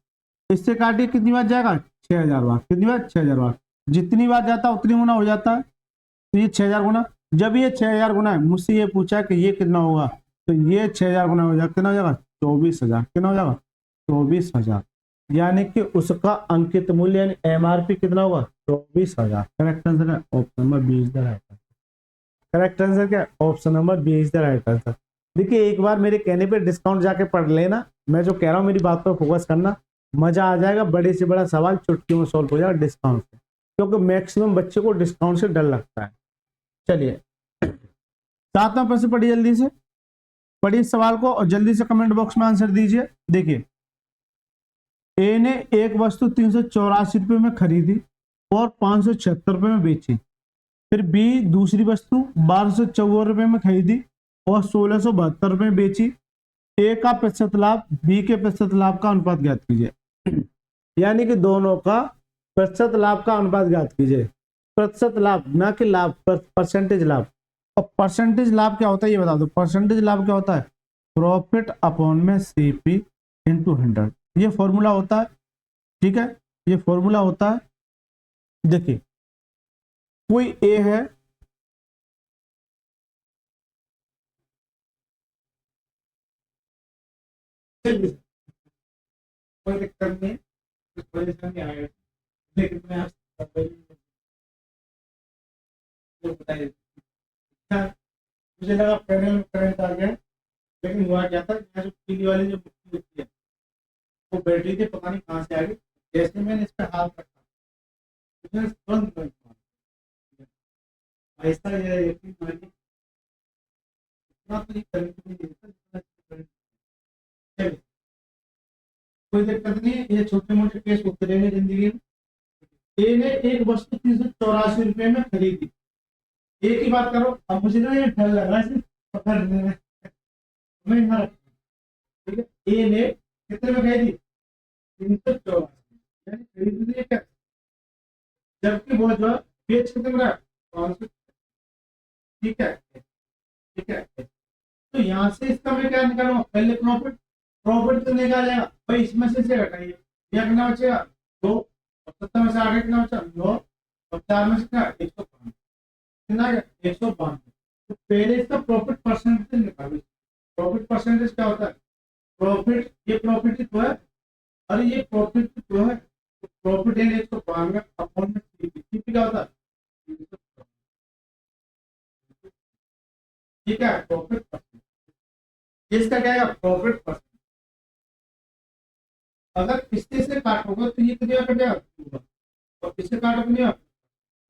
इससे काटिए, कितनी बार जाएगा? 6,000 बार। कितनी बार? 6,000 बार। जितनी बार जाता है उतनी गुना हो जाता है, तो ये 6,000 गुना। जब ये 6,000 गुना है, मुझसे ये पूछा कि ये कितना होगा, तो ये 6,000 गुना हो जाएगा, कितना हो जाएगा? 24,000। कितना हो जाएगा? 24,000। यानी कि उसका अंकित मूल्य यानी एमआरपी कितना होगा? 24,000। करेक्ट आंसर है option number B is the right answer. Correct answer क्या? Option number B is the right answer. देखिए एक बार मेरे कहने पे डिस्काउंट जाके पढ़ लेना, मैं जो कह रहा हूँ मेरी बात पर फोकस करना, मजा आ जाएगा। बड़े से बड़ा सवाल चुटकी में सॉल्व हो जाएगा डिस्काउंट से, क्योंकि मैक्सिमम बच्चे को डिस्काउंट से डर लगता है। चलिए 7वां प्रश्न पढ़िए, जल्दी से पढ़िए सवाल को और जल्दी से कमेंट बॉक्स में आंसर दीजिए। देखिए ए ने एक वस्तु 384 रुपये में खरीदी और 576 रुपये में बेची। फिर बी दूसरी वस्तु 1254 रुपये में खरीदी और 1672 रुपये में बेची। ए का प्रतिशत लाभ, बी के प्रतिशत लाभ का अनुपात ज्ञात कीजिए। यानी कि दोनों का प्रतिशत लाभ का अनुपात ज्ञात कीजिए। प्रतिशत लाभ, ना कि लाभ, परसेंटेज लाभ। और परसेंटेज लाभ क्या होता है ये बता दो। परसेंटेज लाभ क्या होता है? प्रॉफिट अपॉन में सीपी इंटू 100। ये फॉर्मूला होता है, ठीक है, ये फॉर्मूला होता है। देखिए कोई ए है, कोई दिक्कत नहीं, परेशानी आएगा, लेकिन मैं आपको बताइए। अच्छा, मुझे लगा पैनल में करंट आ गया, लेकिन हुआ क्या था, यहाँ जो पीली वाली जो बत्ती होती है वो बैटरी थी, पता नहीं कहाँ से आ गई। जैसे मैंने इस पे हाथ रखा, उसने तुरंत करंट मारा। ऐसा ये यकीन मानिए, इतना तो ये करंट नहीं देता जितना इसका करंट। चलिए कोई दिक्कत नहीं है, ये छोटे मोटे केस होते रहेंगे जिंदगी में। ए ने एक वस्तु 384 रुपये में खरीदी। ए की बात करो, अब मुझे ना ये डर लग रहा है पकड़ने में, मैं यहाँ रखता हूं, ठीक है। ए ने कितने में खरीदी? 384 यानी खरीद लिए क्या, जबकि वो जो है बेच कितने में रहा है 500। ठीक है, ठीक है। तो यहाँ से इसका मैं क्या निकालूंगा, पहले प्रॉफिट, प्रॉफिट तो निकालेगा भाई, इसमें से घटाइए, यह कितना बचेगा 2, और 70 में से आगे कितना बचा 9, और 4 में से क्या 152, कितना 152। तो पहले इसका प्रॉफिट परसेंटेज निकालो। प्रॉफिट परसेंटेज क्या होता है, प्रॉफिट, ये प्रॉफिट तो है, अरे ये प्रॉफिट तो है, तो प्रॉफिट है 192 अपॉन में सीपी, सीपी क्या होता है, ये क्या है प्रॉफिट परसेंट, इसका क्या है प्रॉफिट परसेंट। अगर इससे से काटोगे तो ये कितना कट जाएगा, और इससे काटोगे नहीं आप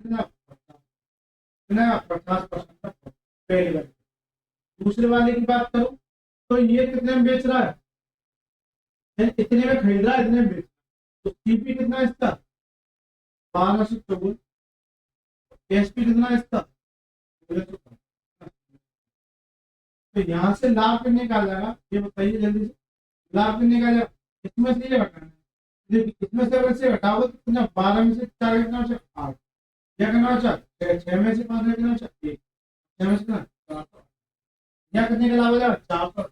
कितना, 50% का पहले वाले। दूसरे वाले की बात करो तो ये कितने में बेच रहा है, इतने में खरीद रहा है, इतने में बेच रहा है। तो सीपी कितना है इसका 1254, एसपी कितना है इसका 1654। तो यहाँ से लाभ कितने निकाल जाएगा, ये बताइए जल्दी से, लाभ कितने निकाल जाएगा, इसमें से ये घटाना है, देखिए इसमें से अगर से घटाओगे तो कितना, 12 में से 4 कितना बचा 8, या कितना बचा 6 में से 5 कितना बचा 1, 6 में से कितना 400, या कितने का लाभ हो जाएगा 400।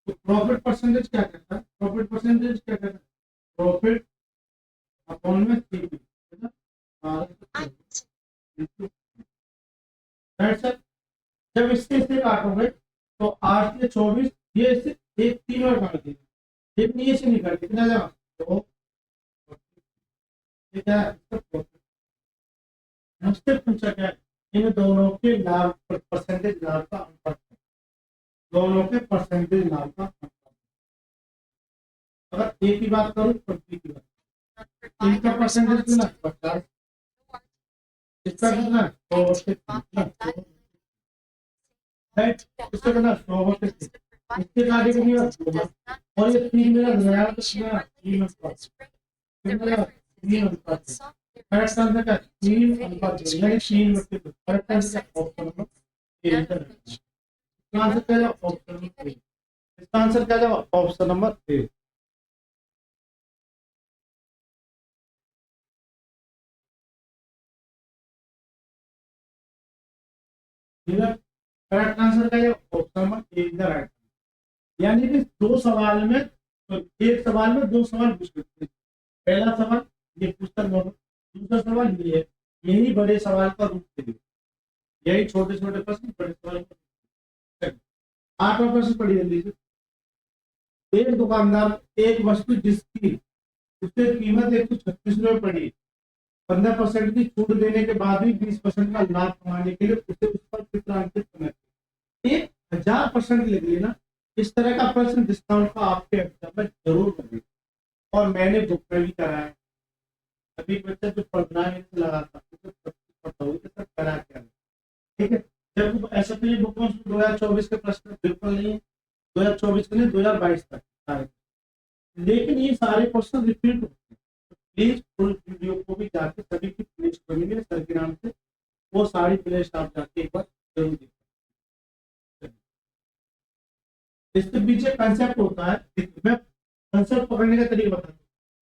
तो प्रॉफिट परसेंटेज क्या कहता है, प्रॉफिट परसेंटेज क्या कहता है, प्रॉफिट अपॉन में सीपी, है ना, 1200। राइट सर, जब इससे इससे काटोगे तो 8 से 24, ये इससे एक 3 और काट दिया, एक नहीं से निकाल कितना जाएगा तो ये क्या है इसका प्रॉफिट। हमसे पूछा गया है इन दोनों के लाभ परसेंटेज लाभ का अनुपात, दोनों के परसेंटेज लाभ का अनुपात। अगर ए की बात करूं तो बी की बात, इनका परसेंटेज कितना 50, इसका कितना 100 से 3, राइट, इसका कितना 100 से 3, इसके आगे कितनी बात, और ये 3 मेरा नया तो कितना 3 अनुपात, कितना 3 अनुपात, करेक्ट आंसर क्या 3 अनुपात, यानी 3/2। करेक्ट आंसर क्या ऑप्शन नंबर ए, इसका आंसर क्या है ऑप्शन नंबर ए, इसका आंसर क्या है option number A. Correct answer क्या है option number A is the right. यानी कि दो सवाल में, तो एक सवाल में दो सवाल पूछ सकते हैं। पहला सवाल ये पूछता नॉर्मल, दूसरा सवाल ये है, यही बड़े सवाल का रूप के लिए, यही छोटे छोटे प्रश्न बड़े सवाल का। आठवां प्रश्न पढ़िए जल्दी से। एक दुकानदार एक वस्तु जिसकी उससे कीमत 136 रुपये पड़ी, 15% की छूट देने के बाद भी 20% का लाभ कमाने के लिए उसे उस पर कितना अंकित करना चाहिए। 1000% लग लिए ना, इस तरह का प्रश्न डिस्काउंट का आपके एग्जाम में जरूर करेगा, और मैंने बुक में भी कराया। अभी बच्चा जो पढ़ना है लगाता उसे पता हो कि सर करा क्या है। ठीक है, जब ऐसा तो ये बुक में 2024 के प्रश्न बिल्कुल नहीं है, 2024 के लिए 2022 तक सारे, लेकिन ये सारे क्वेश्चन रिपीट होते हैं। प्लीज फुल वीडियो को भी जाके सभी की प्लेलिस्ट बनेंगे सर के नाम से, वो सारी प्लेलिस्ट आप जाके एक बार जरूर देखें। इसके पीछे कंसेप्ट होता है, मैं कंसेप्ट पकड़ने का तरीका बताता हूँ।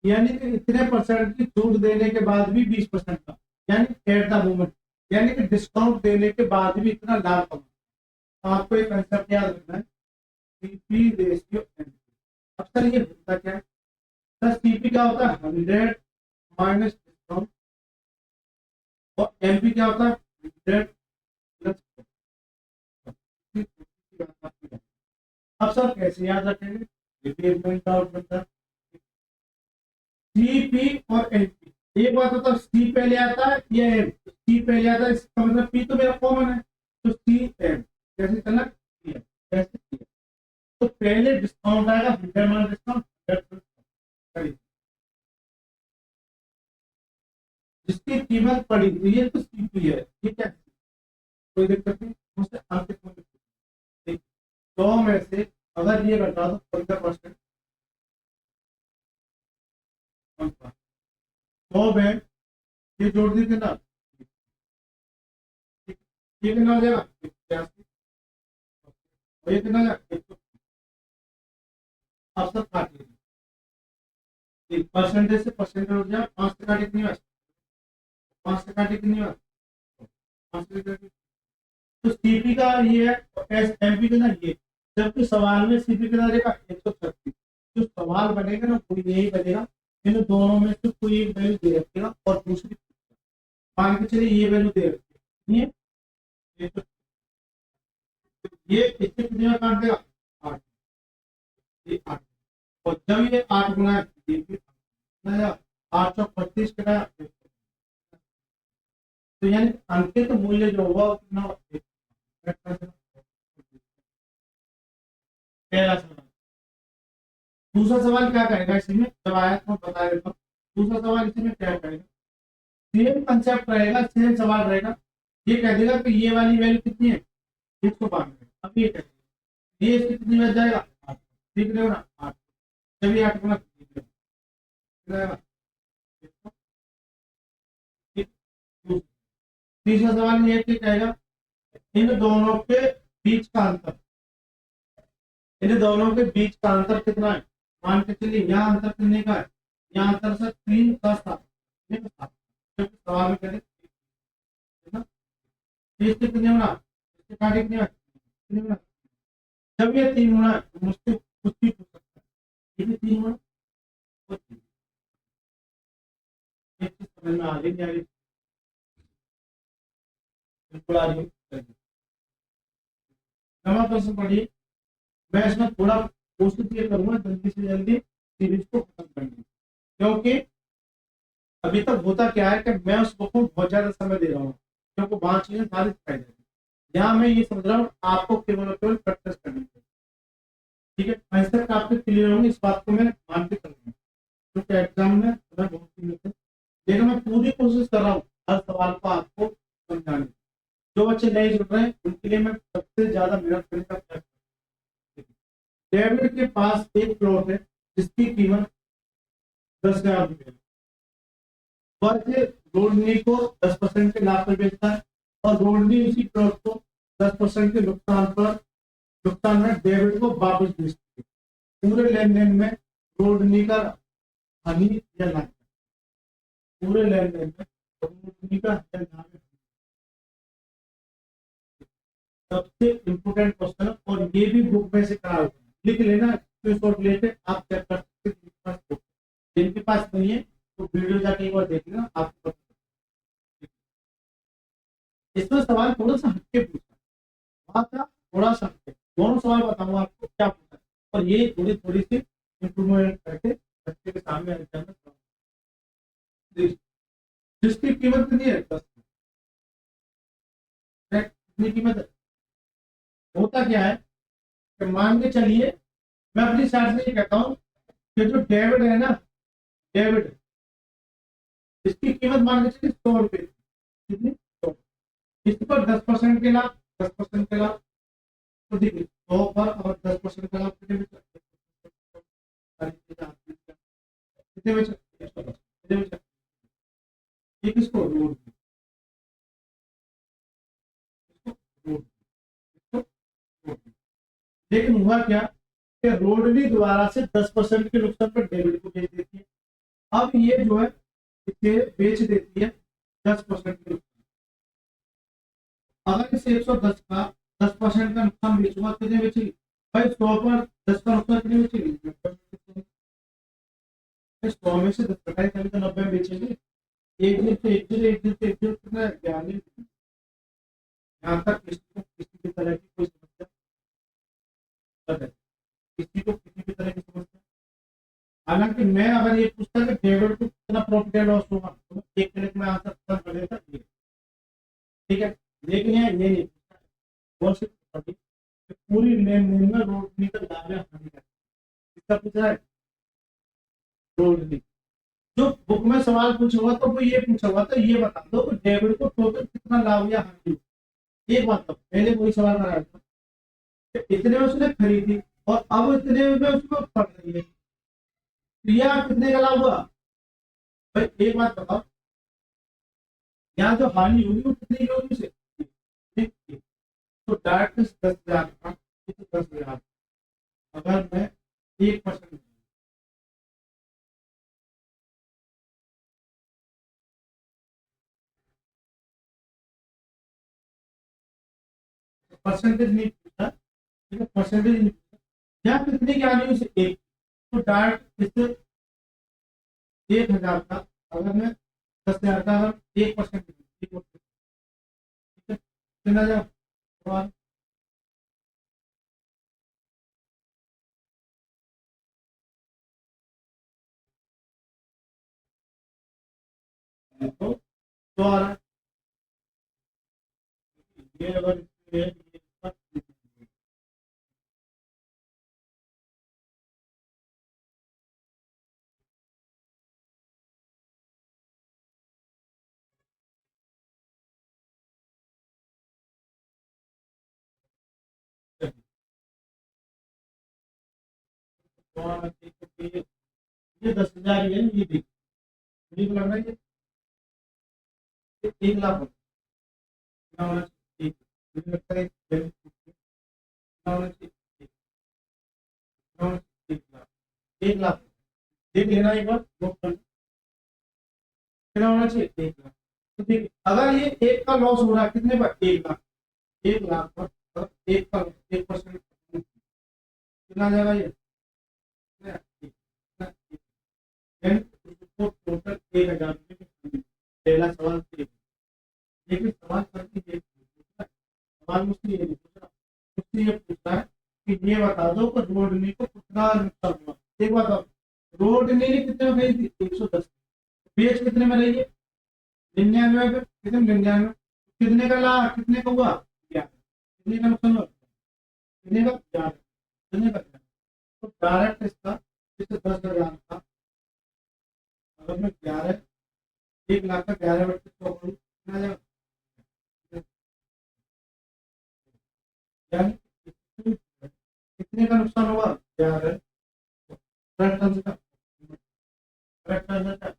यानी कि इतने परसेंट की छूट देने के बाद भी 20% का, यानी एट द मोमेंट, यानी कि डिस्काउंट देने के बाद भी इतना लाभ कमाना। आपको एक कंसेप्ट याद रखना है, सीपी रेशियो एनपी। अब सर ये होता क्या है, सर सीपी क्या होता है 100 माइनस डिस्काउंट, और एमपी क्या होता है 100 प्लस। अब सर कैसे याद रखेंगे, रिप्लेसमेंट डाउट बनता है सीपी और एनपी। एक बात होता है सी पहले आता है या एम, सी पहले आता है इसका मतलब पी तो मेरा कॉमन है, तो सी एम कैसे करना, कैसे, तो पहले डिस्काउंट आएगा 100 माइनस डिस्काउंट 100 जिसकी कीमत पड़ी हुई है, तो सीपी है। ठीक है, कोई दिक्कत नहीं, मुझसे आपके कोई दिक्कत नहीं। 100 में से अगर ये घटा दो 15%, 100 में ये जोड़ दीजिए ना, ये कितना हो जाएगा 81, और ये कितना हो जाएगा 100। अब सब काट लीजिए, परसेंटेज से परसेंटेज उठ जाए, 5% कितनी बार, 5% कितनी बार, 5%। तो सीपी का ये है, एस एमपी का ना ये, जबकि सवाल में सीपी का रहेगा 136। जो सवाल बनेगा ना कोई यही बनेगा, इन दोनों में से कोई एक वैल्यू दे रखेगा और दूसरी मान के चलिए ये वैल्यू दे रखी है, ये इससे कितने में काट देगा, 8, ये 8। और जब ये 8 गुना है, ये भी 835 का, तो यानी अंकित मूल्य जो होगा वो कितना होगा? पहला सवाल। दूसरा सवाल क्या करेगा इसमें, जब आया तो बता देता हूँ। दूसरा सवाल इसमें क्या करेगा, सेम कंसेप्ट रहेगा, सेम सवाल रहेगा। ये कह देगा कि ये वाली वैल्यू कितनी है, 192। अब ये कहेगा ये इसकी कितनी बच जाएगा, 8। ठीक रहे हो ना, 8। जब ये 8 गुना तीसरा सवाल ये कहेगा इन दोनों के बीच का अंतर, इन दोनों के बीच का अंतर कितना है। मान के चलिए यहाँ अंतर कितने का है, यहाँ अंतर से 3 10 7, सवाल में करें इससे कितने होना, इससे काटे कितने होना। जब ये 3 होना तो मुझसे कुछ भी पूछ सकता है, ये 3 होना, एक चीज समझ में आ रही नहीं आ रही, बिल्कुल आ रही है। नवा प्रश्न पढ़िए, मैं इसमें थोड़ा कोशिश ये करूंगा जल्दी से जल्दी सीरीज को खत्म करने की। क्योंकि अभी तक होता क्या है कि मैं उस बुक को बहुत ज्यादा समय दे रहा हूँ, क्योंकि वहां चीजें सारी सिखाई जाती है। यहाँ मैं ये समझ रहा हूँ आपको केवल और केवल प्रैक्टिस करनी है। ठीक है, आंसर आपके क्लियर होंगे, इस बात को मैं मान के चल रहा हूँ, क्योंकि एग्जाम में बहुत कीमत है। लेकिन मैं पूरी कोशिश कर रहा हूँ हर सवाल को आपको समझाने की। जो बच्चे नहीं जुड़ रहे हैं उनके लिए मैं सबसे ज्यादा मेहनत करने का प्रयास कर रहा हूँ। डेविड के पास एक प्लॉट है जिसकी कीमत 10,000 रुपये है। वह रोडनी को 10% के लाभ पर बेचता है और रोडनी उसी प्लॉट को 10% के नुकसान में डेविड को वापस बेचती है। पूरे लेन देन में रोडनी का हानि या लाभ, पूरे लेन देन में रोडनी का लाभ सबसे इम्पोर्टेंट क्वेश्चन है। और ये भी बुक में से करा होगा, लिख लेना, लेते आप चेक कर सकते हैं। जिनके पास नहीं है तो वीडियो जाके एक बार देख लेना, आपको इसमें सवाल थोड़ा सा हटके पूछा, वहां था थोड़ा सा हटके। दोनों सवाल बताऊंगा आपको क्या पूछा, और ये थोड़ी थोड़ी सी इंप्रूवमेंट करके बच्चे के सामने एग्जाम में। जिसकी कीमत कितनी है, 10। कितनी कीमत है, होता क्या है कि मान के चलिए मैं अपनी साइड से ये कहता हूँ कि जो डेविड है ना, डेविड इसकी कीमत मान के चलिए 100 रुपए, कितनी, 100। इस पर 10% के लाभ, 10% के लाभ, तो देखिए 100 पर और 10% का लाभ कितने में, कितने में, कितने में, ये किसको रोड, लेकिन हुआ क्या कि रोडनी द्वारा से 10% के नुकसान पर डेबिट को बेच देती है। अब ये जो है इसे बेच देती है 10% के नुकसान। अगर इसे 110 का 10% का नुकसान बेचूंगा कितने बेचेगी भाई, 100 पर 10 का नुकसान कितने बेचेगी, 100 में से 10 घटाए कभी तो 90 में बेचेंगे। एक दिन से एक दिन, एक दिन से एक दिन, कितना 42। यहाँ तक किसी भी तरह की कोई समस्या, किसी को किसी भी तरह की समस्या। हालांकि मैं अगर ये पूछता कि डेविड को कितना प्रॉफिट लॉस होगा तो मैं एक मिनट में आंसर पता कर देता, ठीक है। लेकिन ये नहीं पूछता, वो सिर्फ पूरी लेन देन में रोड निकल लाभ या हानि का इसका पूछ रहा है, रोड निकल। जो बुक में सवाल पूछा हुआ तो वो ये पूछा हुआ था, ये बता दो कि डेविड को टोटल कितना लाभ या हानि हुआ। एक बात तो पहले वही सवाल कराया था कि इतने में उसने खरीदी और अब इतने में उसको पड़ रही है, क्रिया कितने का लाभ हुआ भाई, एक बात बताओ, यहाँ जो हानि होगी वो कितनी होगी उसे, तो डायरेक्ट 10,000 का, 10,000 अगर मैं 1% परसेंटेज नहीं पूछा, ठीक है, परसेंटेज नहीं पूछा। यहाँ कितने की आनी है, एक, तो डायरेक्ट इससे 1,000 का, अगर मैं 10,000 का अगर 1%, ठीक है, कितना जाओ सवाल, तो आ रहा है ये, अगर ये ये 10,000 है, ये देखिए, मुझे लग रहा है ये 1,00,000 कितना होना चाहिए, मुझे लगता है कितना होना चाहिए, कितना होना चाहिए, 1,00,000, 1,00,000 देख लेना एक बार, नोट कर, कितना होना चाहिए, 1,00,000। तो देखिए अगर ये एक का लॉस हो रहा है कितने पर, 1,00,000, 1,00,000 पर अगर एक का 1% कितना आ जाएगा ये, टोटल 1,000 पहला सवाल, लेकिन सवाल करके सवाल मुझसे ये नहीं पूछ रहा, मुझसे ये पूछ रहा है कि ये बता दो कि रोडनी को कितना नुकसान हुआ। एक बात और, रोडनी कितने में गई थी, 110, बेच कितने में रही है, 99 पे, कितने 99, कितने का ला, कितने का हुआ, 11, कितने का नुकसान हुआ, कितने का 11, कितने का 11। तो डायरेक्ट इसका जैसे 10,000 का, अगर मैं 11, 1,00,000 का 11 बटे 100 करूँ, कितना जाएगा, यानी कितने का नुकसान होगा, 11, करेक्ट आंसर का, करेक्ट आंसर का।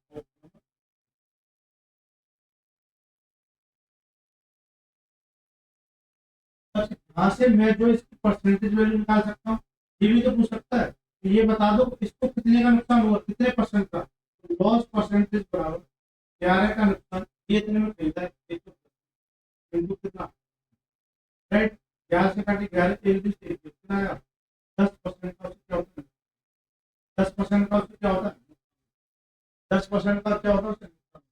यहाँ से मैं जो इसकी परसेंटेज वैल्यू निकाल सकता हूँ, ये भी तो पूछ सकता है कि ये बता दो इसको कितने का नुकसान हुआ, कितने परसेंट का, लॉस परसेंटेज बराबर 11 का नुकसान, ये इतने में खरीदा है, बिंदु कितना, राइट, 11 से काटे 11, 1 कितना आया, 10% का उससे क्या होता है, 10% का उससे क्या होता है, 10% का क्या होता है उससे नुकसान।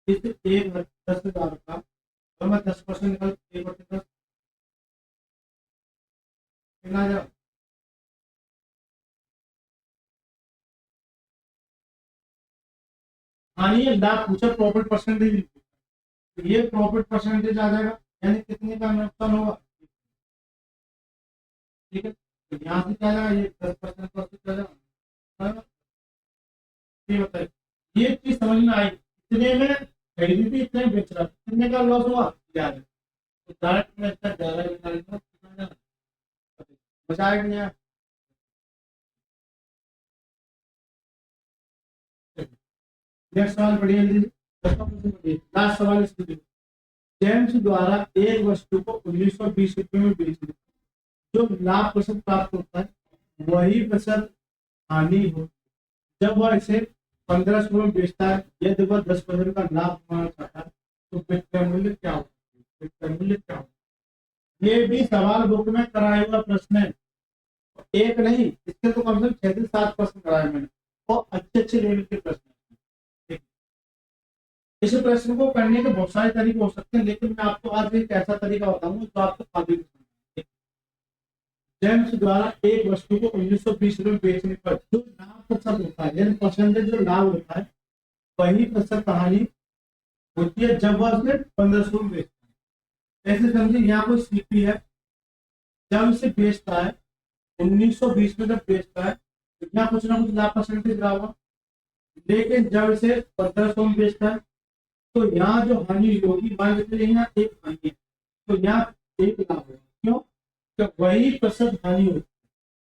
इस एक 10,000 का अगर मैं 10% निकाल, 1/10 कितना आ जाएगा, हाँ ये लाभ पूछा, प्रॉफिट परसेंटेज, तो ये प्रॉफिट परसेंटेज आ जाएगा, यानी कितने का नुकसान होगा, ठीक है, तो यहाँ से क्या जाएगा, ये 10% का क्या जाएगा, ये बताइए, ये चीज समझ में आई, इतने में खरीदी थी, इतने में बेच रहा, कितने का लॉस हुआ, 11, तो डायरेक्ट में इसका 11 निकाल दूंगा, कितना जाएगा, मजा आएगा नहीं यार। नेक्स्ट सवाल पढ़िए जल्दी, लास्ट सवाल इसको देखिए, जेम्स द्वारा एक वस्तु को 1920 रुपये में बेचने, जो लाभ प्रतिशत प्राप्त होता है वही प्रतिशत हानि हो जब वह इसे 1,500 में बेचता है, यदि वह 10% का लाभ कमाना चाहता है तो विक्रय मूल्य क्या होगा, विक्रय मूल्य क्या होगा। ये भी सवाल बुक में कराया हुआ प्रश्न है, एक नहीं, इसके तो कम से कम 6 से 7 प्रश्न कराए मैंने, और अच्छे अच्छे लेवल के प्रश्न। इस प्रश्न को करने के बहुत सारे तरीके हो सकते हैं, लेकिन मैं आपको आज एक ऐसा तरीका बताऊंगा जो आपको काबिल, जेम्स द्वारा एक वस्तु को 1920 में बेचने पर जो लाभ प्रतिशत होता है, यानी परसेंटेज जो लाभ होता है, वही प्रतिशत कहानी होती है जब वह उसे 1,500 में बेचता है। ऐसे समझिए यहाँ कोई सीपी है, जब इसे बेचता है 1920 में, जब बेचता है तो यहाँ कुछ ना कुछ लाभ परसेंटेज रहा होगा, लेकिन जब इसे 1,500 में बेचता है तो यहाँ जो हानि होगी, मान लीजिए यहाँ एक हानि है, तो यहाँ एक लाभ होगा, क्यों, तो वही प्रतिशत हानि होती है,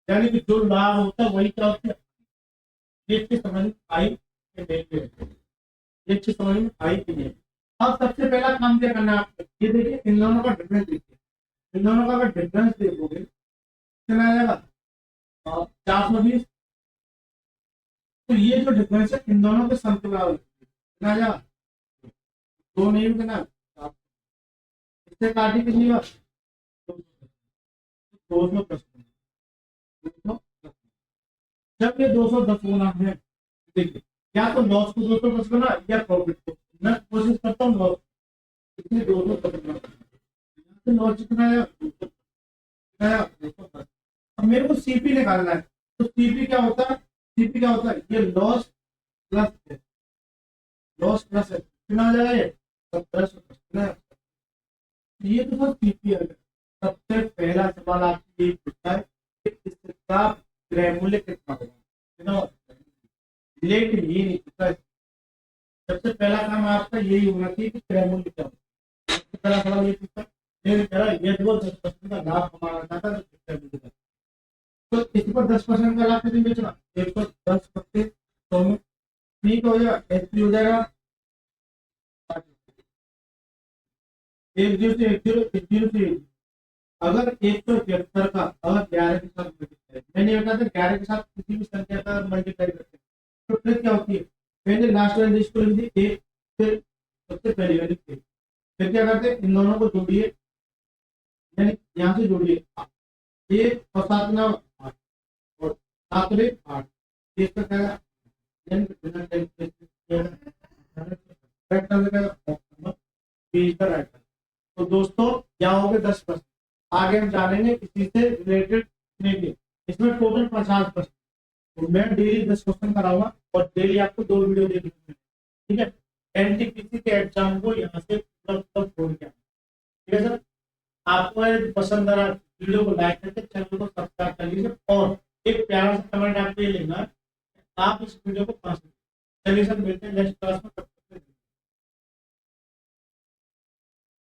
यानी कि जो लाभ होता है वही क्या होता है, ये चीज समझ में आई कि नहीं, ये चीज समझ में आई कि नहीं। अब सबसे पहला काम क्या करना है आपको, ये देखिए इन दोनों का डिफरेंस देखिए, इन दोनों का अगर डिफरेंस देखोगे कितना आ जाएगा, 420, तो ये जो डिफरेंस है इन दोनों के समतुल्य कितना आ जाएगा, दो नहीं होगा ना, इससे काटी कितनी बार, तो 210 गुना 210। जब ये 210 गुना है, देखिए या तो लॉस को 210 गुना या प्रॉफिट को। मैं कोशिश करता हूँ लॉस, इसलिए 210 गुना तो लॉस कितना है, 210। अब मेरे को सीपी निकालना है, तो सीपी क्या होता है, सीपी क्या होता है, ये लॉस प्लस है, लॉस प्लस है, कितना आ जाएगा ये 17। ये तो सब सीपी है। सबसे पहला सवाल आपसे ये पूछता है कि इसका क्रय मूल्य कितना होगा, कितना होगा? लेकिन ये नहीं पूछता है। सबसे पहला काम आपका यही होना चाहिए कि क्रय मूल्य क्या होगा। सबसे पहला सवाल ये पूछता है, ये वो 10% का लाभ कमाना चाहता है तो क्रय मूल्य, तो इस पर 10% का लाभ कितने बेचना, 110 पत्ते 100 में, ठीक हो जाएगा, एचपी हो जाएगा 10 से 10 से 1। अगर 175 का अगर 11 के साथ मल्टीप्लाई, मैंने बताया था 11 के साथ किसी भी संख्या का मल्टीप्लाई करते हैं तो फिर क्या होती है, पहले लास्ट वाली लिस्ट को लिख दी 1, फिर सबसे पहली वाली फिर क्या करते हैं, इन दोनों को जोड़िए, यानी यहाँ से जोड़िए 1 और 7 ना 8 और 7 में 8, एक का क्या है, यानी बिना calculation right answer option number B का राइट आंसर। तो दोस्तों यहाँ हो गए 10%। आगे हम जानेंगे इसी से रिलेटेड लेंगे, इसमें टोटल 50%। तो मैं डेली 10 क्वेश्चन कराऊंगा और डेली आपको 2 वीडियो देखने को मिलेंगे, ठीक है। एनटीपीसी के एग्जाम को यहाँ से छोड़ के, ठीक है सर। आपको अगर पसंद आ रहा वीडियो को लाइक करके चैनल को सब्सक्राइब कर लीजिए और एक प्यारा सा कमेंट आपको ये लेना है, आप इस वीडियो को पास करिए। चलिए सर, मिलते हैं नेक्स्ट क्लास में।